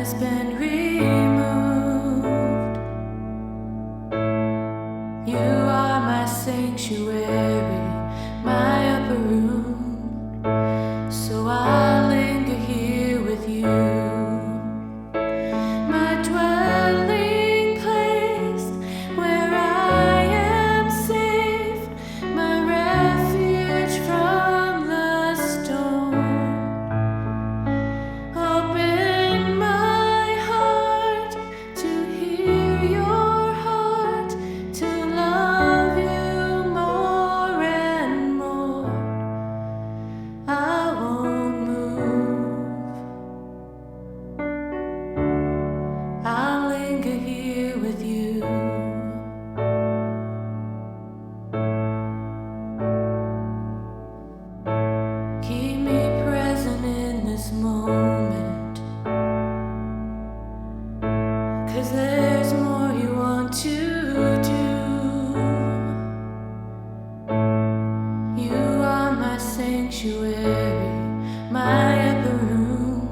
has been removed. You are my sanctuary, my upper room, so I'll linger here with you. My dwelling place, where I am safe, my refuge from the storm. Open my heart to hear your heart, to love you more and more. I won't move. I'll linger here with you. Keep me present in this moment, 'cause there's more you want to do. You are my sanctuary, my upper room,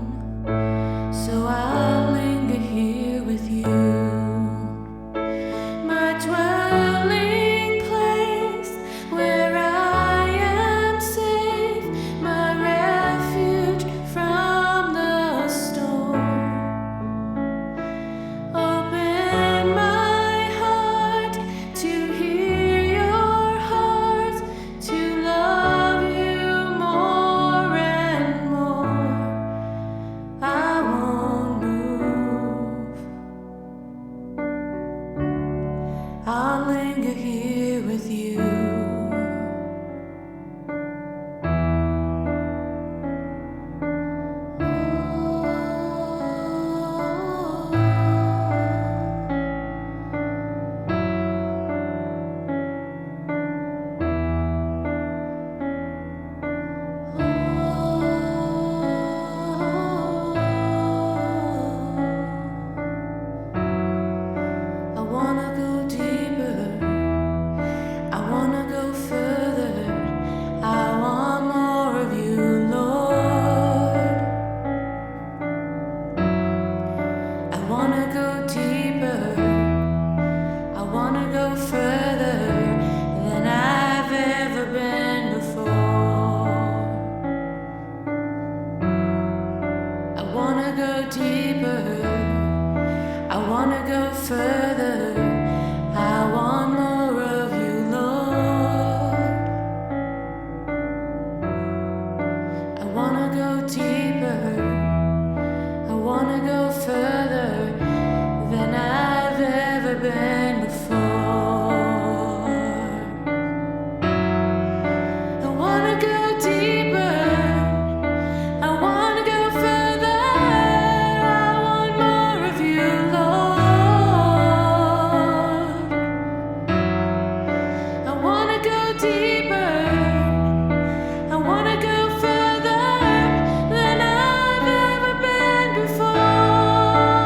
so I'll linger here with you. My dwelling place, where I am safe, my refuge from the storm. Open my heart to hear your heart, to love you more and more. I won't move. I'll linger here with you. I wanna go deeper, I wanna go further, I want more of you, Lord. I wanna go deeper, I wanna go further than I've ever been before. I wanna go deeper, I wanna go further, I want more of you, Lord. I wanna go deeper, I wanna go further than I've ever been before. I wanna go deeper, I wanna go further, I want more of you, Lord. I wanna go deeper, I wanna go further than I've ever been before.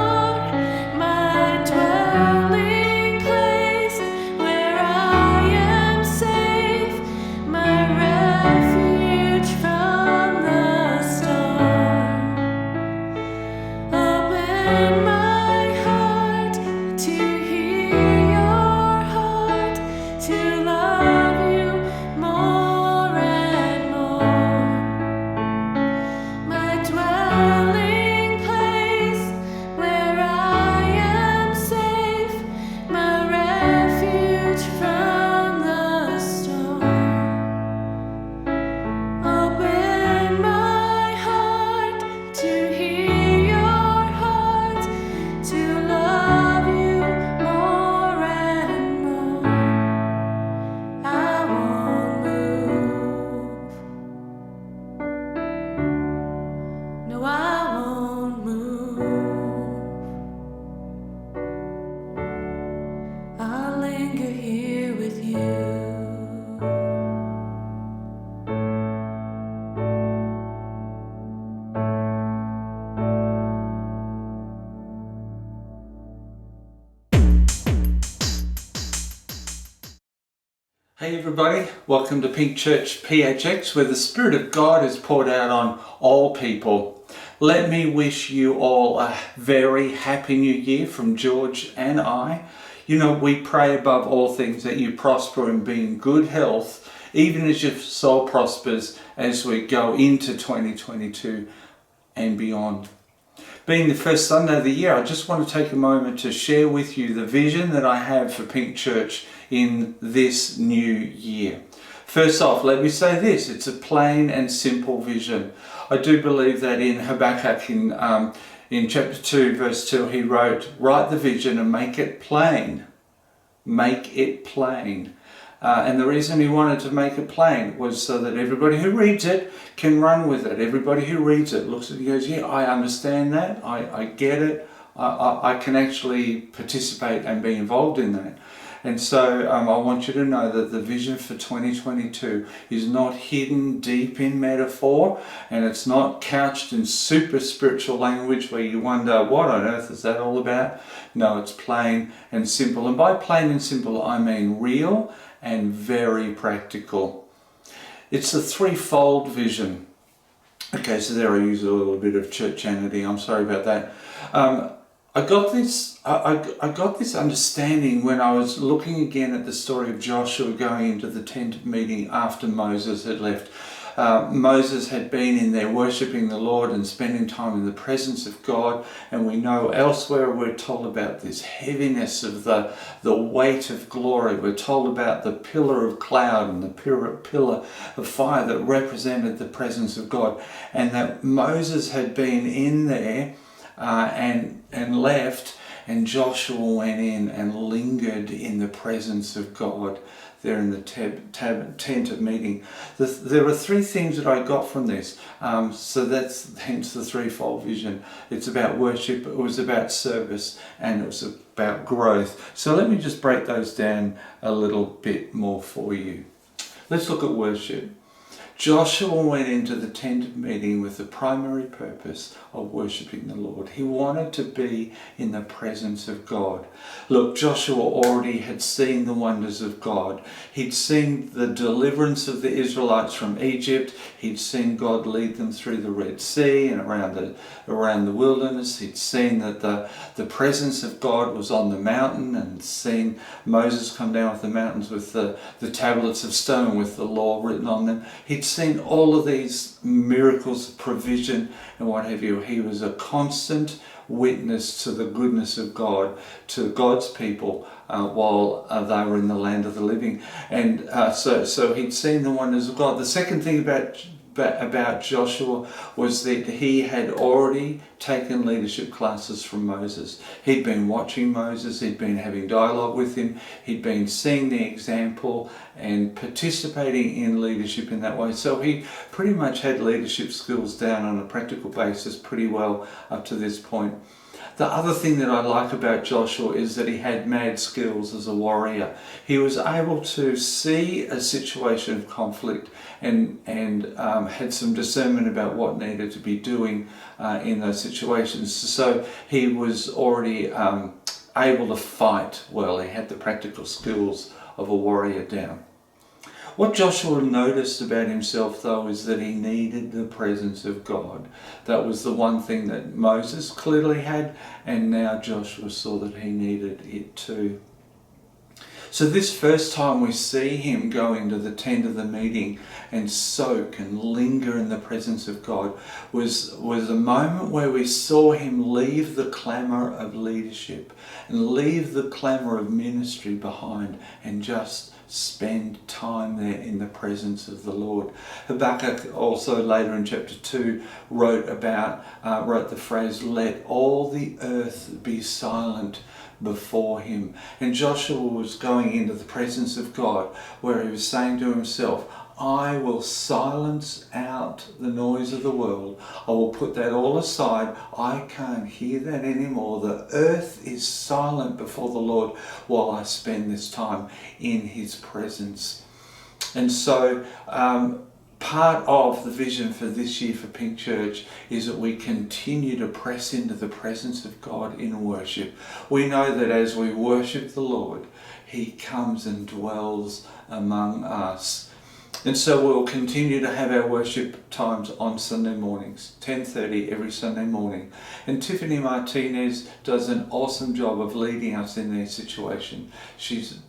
Hey everybody, welcome to Pink Church PHX, where the Spirit of God is poured out on all people. Let me wish you all a very happy new year from George and I. You know, we pray above all things that you prosper and be in good health, even as your soul prospers as we go into 2022 and beyond. Being the first Sunday of the year, I just want to take a moment to share with you the vision that I have for Pink Church in this new year. First off, let me say this, it's a plain and simple vision. I do believe that in Habakkuk in chapter 2 verse 2 he wrote, write the vision and make it plain. Make it plain. And the reason he wanted to make it plain was so that everybody who reads it can run with it. Everybody who reads it looks at it and goes, yeah, I understand that, I get it, I can actually participate and be involved in that. And so I want you to know that the vision for 2022 is not hidden deep in metaphor, and it's not couched in super spiritual language where you wonder, what on earth is that all about? No, it's plain and simple. And by plain and simple, I mean real and very practical. It's a threefold vision. Okay, so there I use a little bit of churchianity. I'm sorry about that. I got this understanding when I was looking again at the story of Joshua going into the tent meeting after Moses had left. Moses had been in there worshipping the Lord and spending time in the presence of God, and we know elsewhere we're told about this heaviness of the weight of glory. We're told about the pillar of cloud and the pillar of fire that represented the presence of God, and that Moses had been in there and left, and Joshua went in and lingered in the presence of God there in the tent of meeting. There were three things that I got from this. So that's hence the threefold vision. It's about worship, it was about service, and it was about growth. So let me just break those down a little bit more for you. Let's look at worship. Joshua went into the tent of meeting with the primary purpose of worshipping the Lord. He wanted to be in the presence of God. Look, Joshua already had seen the wonders of God. He'd seen the deliverance of the Israelites from Egypt. He'd seen God lead them through the Red Sea and around the wilderness. He'd seen that the presence of God was on the mountain, and seen Moses come down with the mountains with the tablets of stone with the law written on them. He'd seen all of these miracles of provision and what have you. He was a constant witness to the goodness of God, to God's people while they were in the land of the living. And so he'd seen the wonders of God. The second thing about Joshua was that he had already taken leadership classes from Moses. He'd been watching Moses, he'd been having dialogue with him, he'd been seeing the example and participating in leadership in that way. So he pretty much had leadership skills down on a practical basis pretty well up to this point. The other thing that I like about Joshua is that he had mad skills as a warrior. He was able to see a situation of conflict and had some discernment about what needed to be doing in those situations. So he was already able to fight well. He had the practical skills of a warrior down. What Joshua noticed about himself, though, is that he needed the presence of God. That was the one thing that Moses clearly had, and now Joshua saw that he needed it too. So this first time we see him go into the tent of the meeting and soak and linger in the presence of God was a moment where we saw him leave the clamour of leadership and leave the clamour of ministry behind and just spend time there in the presence of the Lord. Habakkuk also later in chapter 2 wrote the phrase, let all the earth be silent before him. And Joshua was going into the presence of God where he was saying to himself, I will silence out the noise of the world. I will put that all aside. I can't hear that anymore. The earth is silent before the Lord while I spend this time in his presence. And so part of the vision for this year for Pink Church is that we continue to press into the presence of God in worship. We know that as we worship the Lord, He comes and dwells among us. And so we'll continue to have our worship times on Sunday mornings, 10:30 every Sunday morning. And Tiffany Martinez does an awesome job of leading us in their situation. She's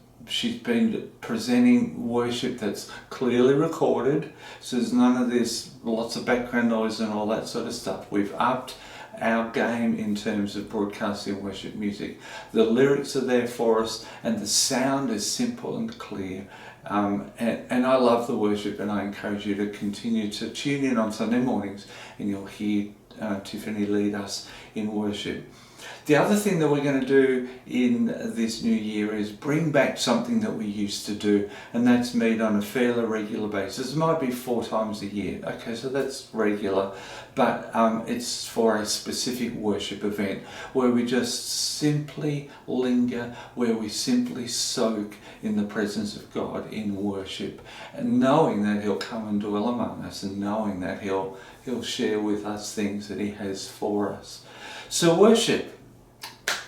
been presenting worship that's clearly recorded, so there's none of this lots of background noise and all that sort of stuff. We've upped our game in terms of broadcasting worship music. The lyrics are there for us and the sound is simple and clear. And I love the worship, and I encourage you to continue to tune in on Sunday mornings and you'll hear Tiffany lead us in worship. The other thing that we're going to do in this new year is bring back something that we used to do, and that's meet on a fairly regular basis. It might be 4 times a year, okay, so that's regular, but it's for a specific worship event where we just simply linger, where we simply soak in the presence of God in worship, and knowing that He'll come and dwell among us, and knowing that He'll share with us things that He has for us. So worship.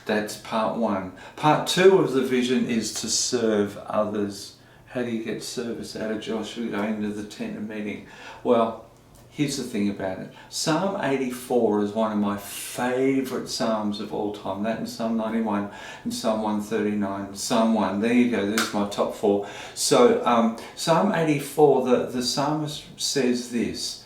That's part 1. Part 2 of the vision is to serve others. How do you get service out of Joshua going to the tent of meeting? Well, here's the thing about it. Psalm 84 is one of my favourite psalms of all time. That and Psalm 91 and Psalm 139. Psalm 1. There you go. There's my top 4. So Psalm 84, the psalmist says this,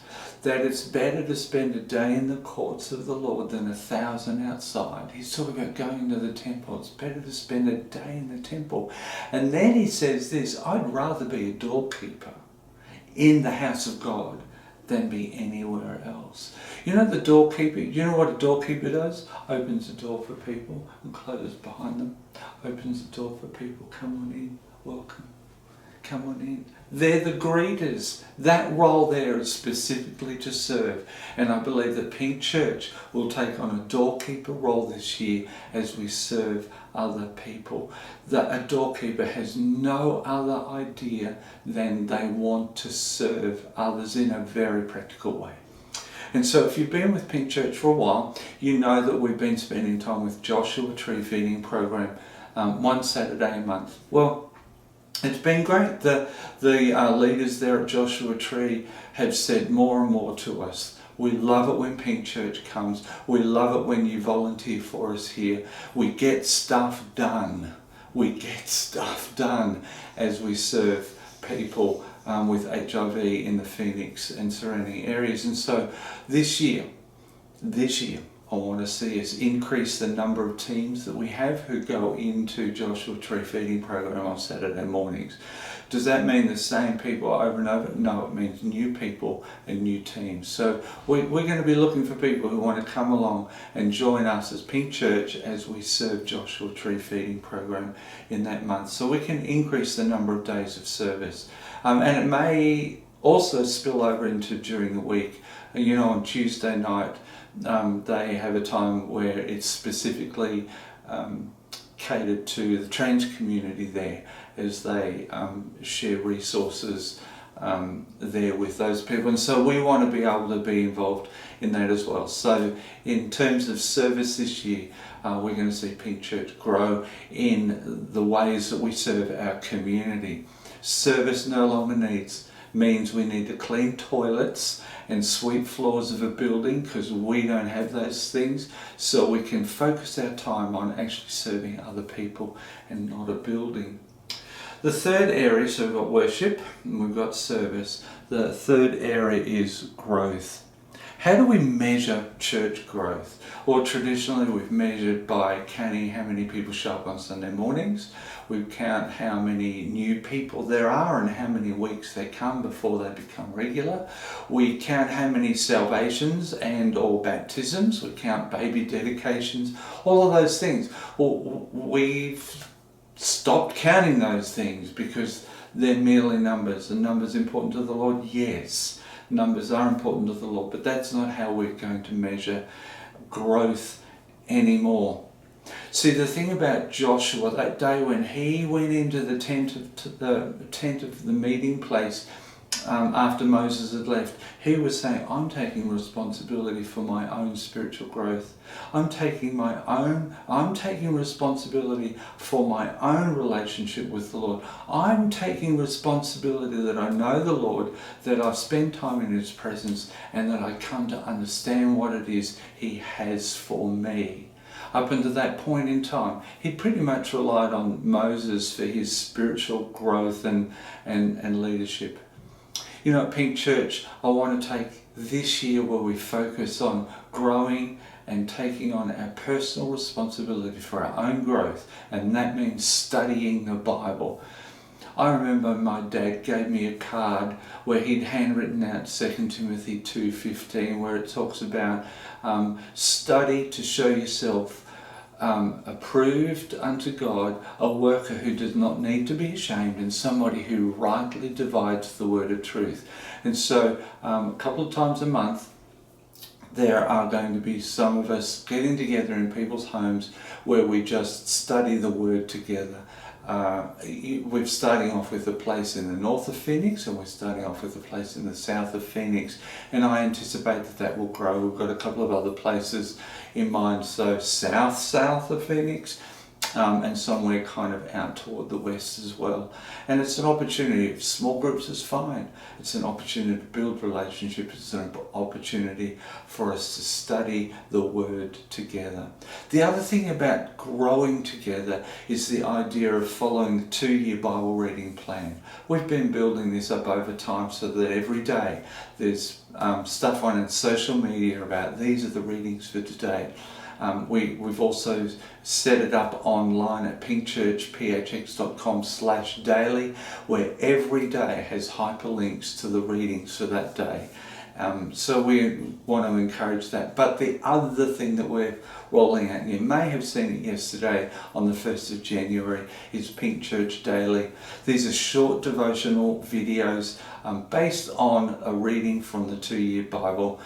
that it's better to spend a day in the courts of the Lord than 1,000 outside. He's talking about going to the temple. It's better to spend a day in the temple. And then he says this, I'd rather be a doorkeeper in the house of God than be anywhere else. You know the doorkeeper, you know what a doorkeeper does? Opens the door for people and closes behind them. Opens the door for people, come on in, welcome. Come on in. They're the greeters. That role there is specifically to serve. And I believe that Pink Church will take on a doorkeeper role this year as we serve other people. That a doorkeeper has no other idea than they want to serve others in a very practical way. And so if you've been with Pink Church for a while, you know that we've been spending time with Joshua Tree Feeding Program one Saturday a month. Well, it's been great. The leaders there at Joshua Tree have said more and more to us. We love it when Pink Church comes. We love it when you volunteer for us here. We get stuff done. We get stuff done as we serve people with HIV in the Phoenix and surrounding areas. And so this year, I want to see us increase the number of teams that we have who go into Joshua Tree Feeding Program on Saturday mornings. Does that mean the same people over and over? No, it means new people and new teams. So we're going to be looking for people who want to come along and join us as Pink Church as we serve Joshua Tree Feeding Program in that month. So we can increase the number of days of service. And it may also spill over into during the week. You know, on Tuesday night, they have a time where it's specifically catered to the trans community there as they share resources there with those people. And so we want to be able to be involved in that as well. So in terms of service this year, we're going to see Pink Church grow in the ways that we serve our community. Service no longer means we need to clean toilets and sweep floors of a building because we don't have those things, so we can focus our time on actually serving other people and not a building. The third area, so we've got worship and we've got service. The third area is growth. How do we measure church growth? Well, traditionally we've measured by counting how many people show up on Sunday mornings. We count how many new people there are and how many weeks they come before they become regular. We count how many salvations and or baptisms. We count baby dedications, all of those things. Well, we've stopped counting those things because they're merely numbers. Are numbers important to the Lord? Yes. Numbers are important to the Lord, but that's not how we're going to measure growth anymore. See, the thing about Joshua, that day when he went into the tent of the meeting place after Moses had left, he was saying, I'm taking responsibility for my own spiritual growth. I'm taking responsibility for my own relationship with the Lord. I'm taking responsibility that I know the Lord, that I spend time in His presence, and that I come to understand what it is He has for me. Up until that point in time, he pretty much relied on Moses for his spiritual growth and leadership. You know, at Pink Church, I want to take this year where we focus on growing and taking on our personal responsibility for our own growth, and that means studying the Bible. I remember my dad gave me a card where he'd handwritten out 2 Timothy 2:15, where it talks about study to show yourself approved unto God, a worker who does not need to be ashamed, and somebody who rightly divides the word of truth. And so a couple of times a month, there are going to be some of us getting together in people's homes where we just study the word together. We're starting off with a place in the north of Phoenix, and we're starting off with a place in the south of Phoenix, and I anticipate that will grow. We've got a couple of other places in mind, so south of Phoenix, and somewhere kind of out toward the west as well. And it's an opportunity. If small groups is fine. It's an opportunity to build relationships. It's an opportunity for us to study the Word together. The other thing about growing together is the idea of following the 2-year Bible reading plan. We've been building this up over time so that every day there's stuff on social media about these are the readings for today. We've also set it up online at pinkchurchphx.com/daily, where every day has hyperlinks to the readings for that day. So we want to encourage that. But the other thing that we're rolling out, and you may have seen it yesterday on the 1st of January, is Pink Church Daily. These are short devotional videos based on a reading from the 2-year Bible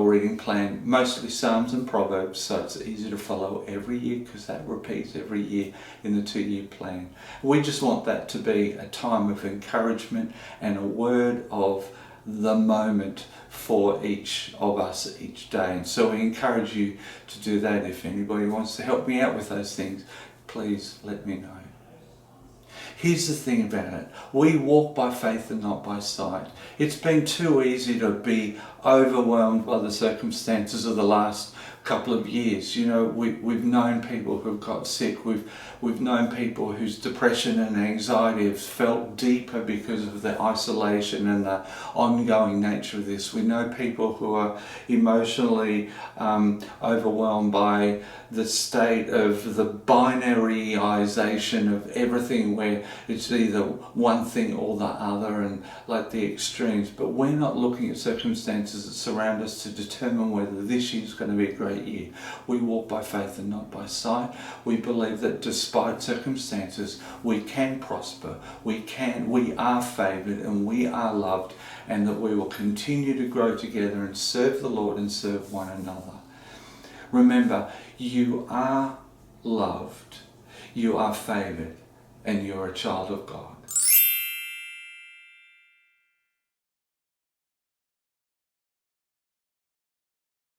reading plan, mostly Psalms and Proverbs, so it's easy to follow every year because that repeats every year in the 2-year plan. We just want that to be a time of encouragement and a word of the moment for each of us each day. And so we encourage you to do that. If anybody wants to help me out with those things, please let me know. Here's the thing about it. We walk by faith and not by sight. It's been too easy to be overwhelmed by the circumstances of the last couple of years. You know, we've known people who've got sick. We've known people whose depression and anxiety have felt deeper because of the isolation and the ongoing nature of this. We know people who are emotionally overwhelmed by the state of the binaryization of everything, where it's either one thing or the other, and like the extremes. But we're not looking at circumstances that surround us to determine whether this year is going to be a great year. We walk by faith and not by sight. We believe that despite circumstances, we can prosper, we are favoured, and we are loved, and that we will continue to grow together and serve the Lord and serve one another. Remember, you are loved, you are favoured, and you're a child of God.